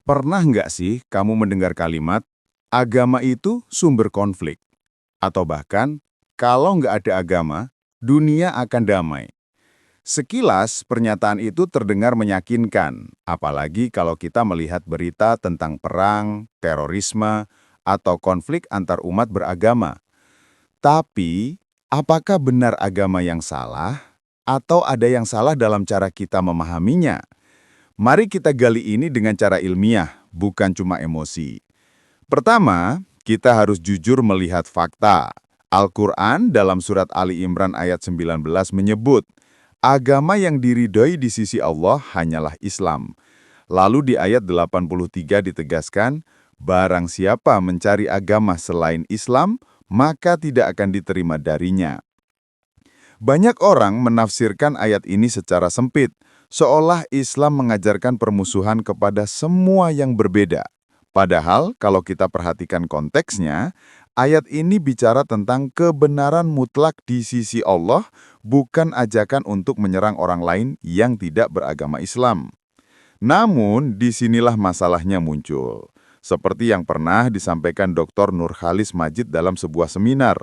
Pernah nggak sih kamu mendengar kalimat, agama itu sumber konflik? Atau bahkan, kalau nggak ada agama, dunia akan damai. Sekilas, pernyataan itu terdengar meyakinkan, apalagi kalau kita melihat berita tentang perang, terorisme, atau konflik antar umat beragama. Tapi, apakah benar agama yang salah? Atau ada yang salah dalam cara kita memahaminya? Mari kita gali ini dengan cara ilmiah, bukan cuma emosi. Pertama, kita harus jujur melihat fakta. Al-Quran dalam surat Ali Imran ayat 19 menyebut, agama yang diridhoi di sisi Allah hanyalah Islam. Lalu di ayat 83 ditegaskan, barang siapa mencari agama selain Islam, maka tidak akan diterima darinya. Banyak orang menafsirkan ayat ini secara sempit, seolah Islam mengajarkan permusuhan kepada semua yang berbeda. Padahal, kalau kita perhatikan konteksnya, ayat ini bicara tentang kebenaran mutlak di sisi Allah, bukan ajakan untuk menyerang orang lain yang tidak beragama Islam. Namun, disinilah masalahnya muncul. Seperti yang pernah disampaikan Dr. Nurhalis Majid dalam sebuah seminar,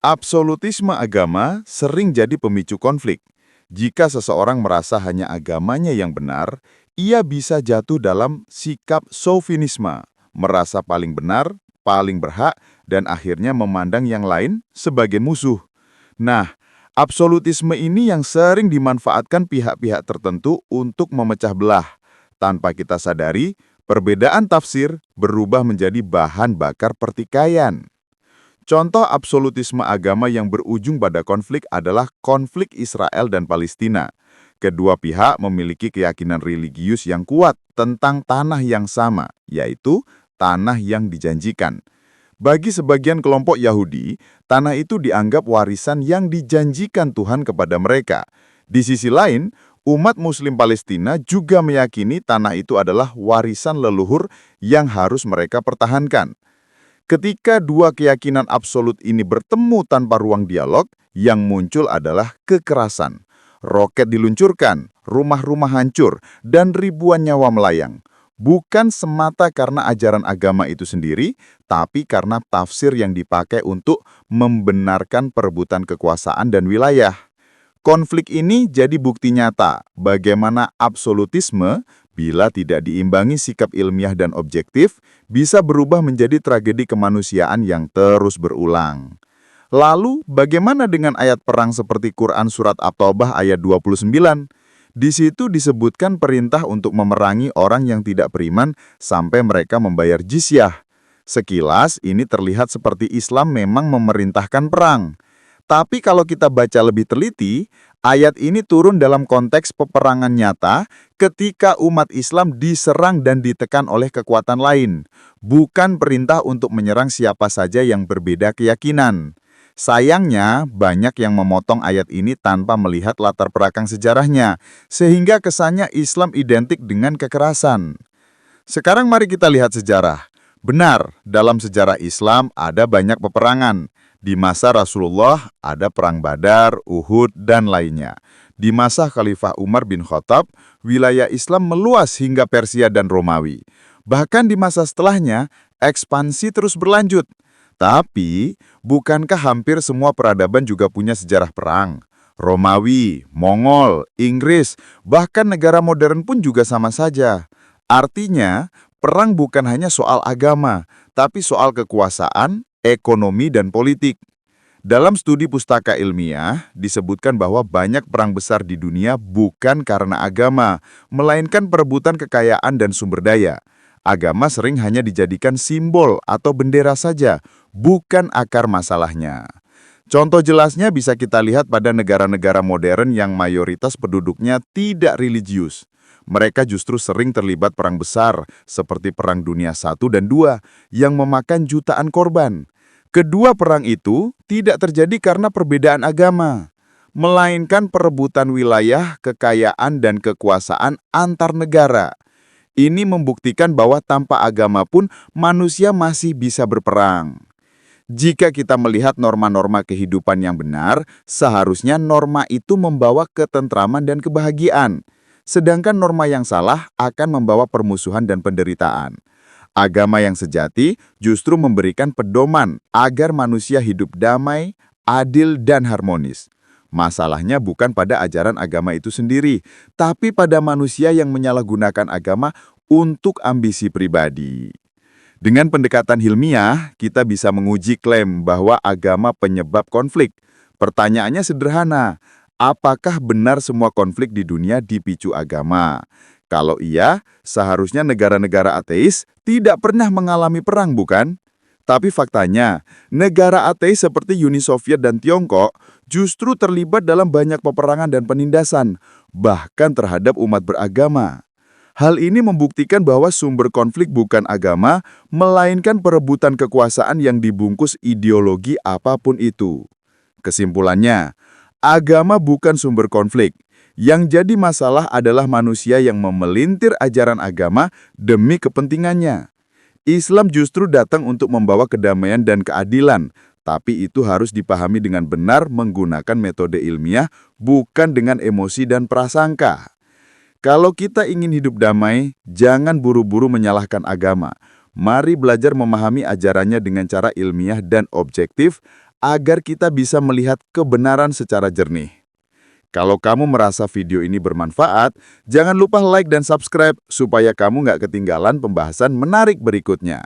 absolutisme agama sering jadi pemicu konflik. Jika seseorang merasa hanya agamanya yang benar, ia bisa jatuh dalam sikap sofinisme, merasa paling benar, paling berhak, dan akhirnya memandang yang lain sebagai musuh. Nah, absolutisme ini yang sering dimanfaatkan pihak-pihak tertentu untuk memecah belah. Tanpa kita sadari, perbedaan tafsir berubah menjadi bahan bakar pertikaian. Contoh absolutisme agama yang berujung pada konflik adalah konflik Israel dan Palestina. Kedua pihak memiliki keyakinan religius yang kuat tentang tanah yang sama, yaitu tanah yang dijanjikan. Bagi sebagian kelompok Yahudi, tanah itu dianggap warisan yang dijanjikan Tuhan kepada mereka. Di sisi lain, umat Muslim Palestina juga meyakini tanah itu adalah warisan leluhur yang harus mereka pertahankan. Ketika dua keyakinan absolut ini bertemu tanpa ruang dialog, yang muncul adalah kekerasan. Roket diluncurkan, rumah-rumah hancur, dan ribuan nyawa melayang. Bukan semata karena ajaran agama itu sendiri, tapi karena tafsir yang dipakai untuk membenarkan perebutan kekuasaan dan wilayah. Konflik ini jadi bukti nyata bagaimana absolutisme, bila tidak diimbangi sikap ilmiah dan objektif, bisa berubah menjadi tragedi kemanusiaan yang terus berulang. Lalu, bagaimana dengan ayat perang seperti Quran Surat At-Taubah ayat 29? Di situ disebutkan perintah untuk memerangi orang yang tidak beriman sampai mereka membayar jizyah. Sekilas, ini terlihat seperti Islam memang memerintahkan perang. Tapi kalau kita baca lebih teliti, ayat ini turun dalam konteks peperangan nyata ketika umat Islam diserang dan ditekan oleh kekuatan lain, bukan perintah untuk menyerang siapa saja yang berbeda keyakinan. Sayangnya, banyak yang memotong ayat ini tanpa melihat latar belakang sejarahnya, sehingga kesannya Islam identik dengan kekerasan. Sekarang mari kita lihat sejarah. Benar, dalam sejarah Islam ada banyak peperangan. Di masa Rasulullah ada Perang Badar, Uhud, dan lainnya. Di masa Khalifah Umar bin Khattab, wilayah Islam meluas hingga Persia dan Romawi. Bahkan di masa setelahnya, ekspansi terus berlanjut. Tapi, bukankah hampir semua peradaban juga punya sejarah perang? Romawi, Mongol, Inggris, bahkan negara modern pun juga sama saja. Artinya, perang bukan hanya soal agama, tapi soal kekuasaan, ekonomi, dan politik. Dalam studi pustaka ilmiah, disebutkan bahwa banyak perang besar di dunia bukan karena agama, melainkan perebutan kekayaan dan sumber daya. Agama sering hanya dijadikan simbol atau bendera saja, bukan akar masalahnya. Contoh jelasnya bisa kita lihat pada negara-negara modern yang mayoritas penduduknya tidak religius. Mereka justru sering terlibat perang besar, seperti Perang Dunia I dan II, yang memakan jutaan korban. Kedua perang itu tidak terjadi karena perbedaan agama, melainkan perebutan wilayah, kekayaan, dan kekuasaan antar negara. Ini membuktikan bahwa tanpa agama pun manusia masih bisa berperang. Jika kita melihat norma-norma kehidupan yang benar, seharusnya norma itu membawa ketentraman dan kebahagiaan. sedangkan norma yang salah akan membawa permusuhan dan penderitaan. Agama yang sejati justru memberikan pedoman agar manusia hidup damai, adil, dan harmonis. Masalahnya bukan pada ajaran agama itu sendiri, tapi pada manusia yang menyalahgunakan agama untuk ambisi pribadi. Dengan pendekatan hilmiah, kita bisa menguji klaim bahwa agama penyebab konflik. Pertanyaannya sederhana, apakah benar semua konflik di dunia dipicu agama? Kalau iya, seharusnya negara-negara ateis tidak pernah mengalami perang, bukan? Tapi faktanya, negara ateis seperti Uni Soviet dan Tiongkok justru terlibat dalam banyak peperangan dan penindasan, bahkan terhadap umat beragama. Hal ini membuktikan bahwa sumber konflik bukan agama, melainkan perebutan kekuasaan yang dibungkus ideologi apapun itu. Kesimpulannya, agama bukan sumber konflik. Yang jadi masalah adalah manusia yang memelintir ajaran agama demi kepentingannya. Islam justru datang untuk membawa kedamaian dan keadilan, tapi itu harus dipahami dengan benar menggunakan metode ilmiah, bukan dengan emosi dan prasangka. Kalau kita ingin hidup damai, jangan buru-buru menyalahkan agama. Mari belajar memahami ajarannya dengan cara ilmiah dan objektif agar kita bisa melihat kebenaran secara jernih. Kalau kamu merasa video ini bermanfaat, jangan lupa like dan subscribe supaya kamu nggak ketinggalan pembahasan menarik berikutnya.